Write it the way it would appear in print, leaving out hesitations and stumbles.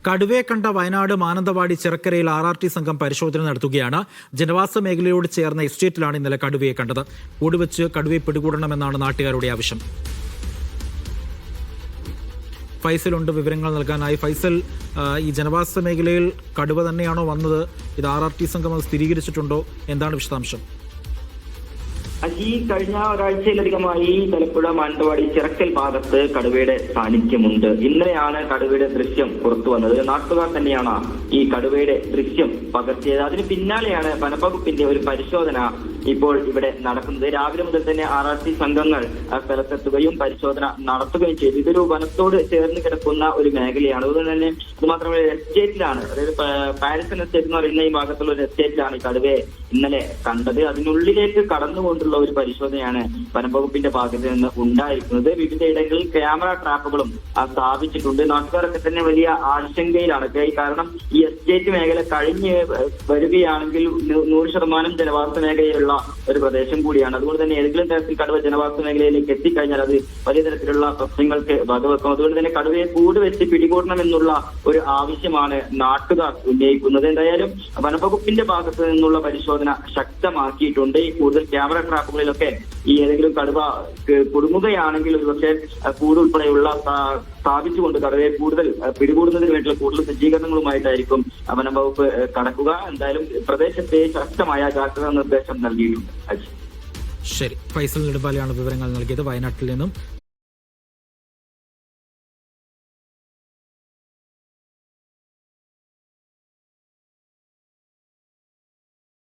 കടുവയെ കണ്ട വയനാട് മാനന്തവാടി ചിറക്കരയിൽ RRT സംഘം പരിശോധന നടത്തുകയാണ്. ജനവാസ മേഖലയോട് ചേർന്ന എസ്റ്റേറ്റിലാണ് ഇന്നലെ കടുവയെ കണ്ടത്. കൂടുവെച്ച് കടുവയെ പിടികൂടണമെന്നാണ് നാട്ടുകാരുടെ ആവശ്യം. ഫൈസലുണ്ട് വിവരങ്ങൾ നൽകാനായി. ഫൈസൽ, ഈ ജനവാസ മേഖലയിൽ കടുവ തന്നെയാണോ വന്നത്? ഇത് RRT സംഘം അത് സ്ഥിരീകരിച്ചിട്ടുണ്ടോ? എന്താണ് വിശദാംശം? ഈ കഴിഞ്ഞ ഒരാഴ്ചയിലധികമായി തലപ്പുഴ മാനന്തവാടി ചിറക്കൽ ഭാഗത്ത് കടുവയുടെ സാന്നിധ്യമുണ്ട്. ഇന്നലെയാണ് കടുവയുടെ ദൃശ്യം പുറത്തു വന്നത്. നാട്ടുകാർ തന്നെയാണ് ഈ കടുവയുടെ ദൃശ്യം പകർത്തിയത്. അതിന് പിന്നാലെയാണ് വനംവകുപ്പിന്റെ ഒരു പരിശോധന ഇപ്പോൾ ഇവിടെ നടക്കുന്നത്. രാവിലെ മുതൽ തന്നെ RRT സംഘങ്ങൾ സ്ഥലത്തെത്തുകയും പരിശോധന നടത്തുകയും ചെയ്തു. ഇതൊരു വനത്തോട് ചേർന്ന് കിടക്കുന്ന ഒരു മേഖലയാണ്. അതുകൊണ്ട് തന്നെ ഇത് മാത്രമല്ല, എസ്റ്റേറ്റിലാണ്, അതായത് പാരിസൺ എസ്റ്റേറ്റ് എന്ന് പറയുന്ന ഈ ഭാഗത്തുള്ള ഒരു എസ്റ്റേറ്റിലാണ് ഈ കടുവയെ ഇന്നലെ കണ്ടത്. അതിനുള്ളിലേക്ക് കടന്നുകൊണ്ടുള്ള ഒരു പരിശോധനയാണ് വനംവകുപ്പിന്റെ ഭാഗത്ത് നിന്ന് ഉണ്ടായിരിക്കുന്നത്. വിവിധ ഇടങ്ങളിൽ ക്യാമറ ട്രാപ്പുകളും സ്ഥാപിച്ചിട്ടുണ്ട്. നാട്ടുകാരൊക്കെ തന്നെ വലിയ ആശങ്കയിലാണ്. കാരണം ഈ എസ്റ്റേറ്റ് മേഖല കഴിഞ്ഞ് വരികയാണെങ്കിൽ 100% ജനവാസ മേഖലയുള്ള ഒരു പ്രദേശം കൂടിയാണ്. അതുകൊണ്ട് തന്നെ ഏതെങ്കിലും തരത്തിൽ കടുവ ജനവാസ മേഖലയിലേക്ക് എത്തിക്കഴിഞ്ഞാൽ അത് വലിയ തരത്തിലുള്ള പ്രശ്നങ്ങൾക്ക് വകവെക്കും. അതുകൊണ്ട് തന്നെ കടുവയെ കൂടുവെച്ച് പിടികൂടണമെന്നുള്ള ഒരു ആവശ്യമാണ് നാട്ടുകാർ ഉന്നയിക്കുന്നത്. എന്തായാലും വനംവകുപ്പിന്റെ ഭാഗത്ത് നിന്നുള്ള പരിശോധന ശക്തമാക്കിയിട്ടുണ്ട്. കൂടുതൽ ക്യാമറ ട്രാപ്പുകളിലൊക്കെ ഈ ഏതെങ്കിലും കടുവ കുടുങ്ങുകയാണെങ്കിൽ ഒരുപക്ഷെ കൂട് ഉൾപ്പെടെയുള്ള സ്ഥാപിച്ചുകൊണ്ട് കടുവയെ കൂടുതൽ പിടികൂടുന്നതിന് വേണ്ടിയുള്ള കൂടുതൽ സജ്ജീകരണങ്ങളുമായിട്ടായിരിക്കും വനംവകുപ്പ് കടക്കുക. എന്തായാലും പ്രദേശത്തെ ശക്തമായ ജാഗ്രതാ നിർദ്ദേശം നൽകിയിട്ടുണ്ട്. ശരി, ഫൈസൽ നെടുമ്പാലയാണ് വിവരങ്ങൾ നൽകിയത് വയനാട്ടിൽ നിന്നും.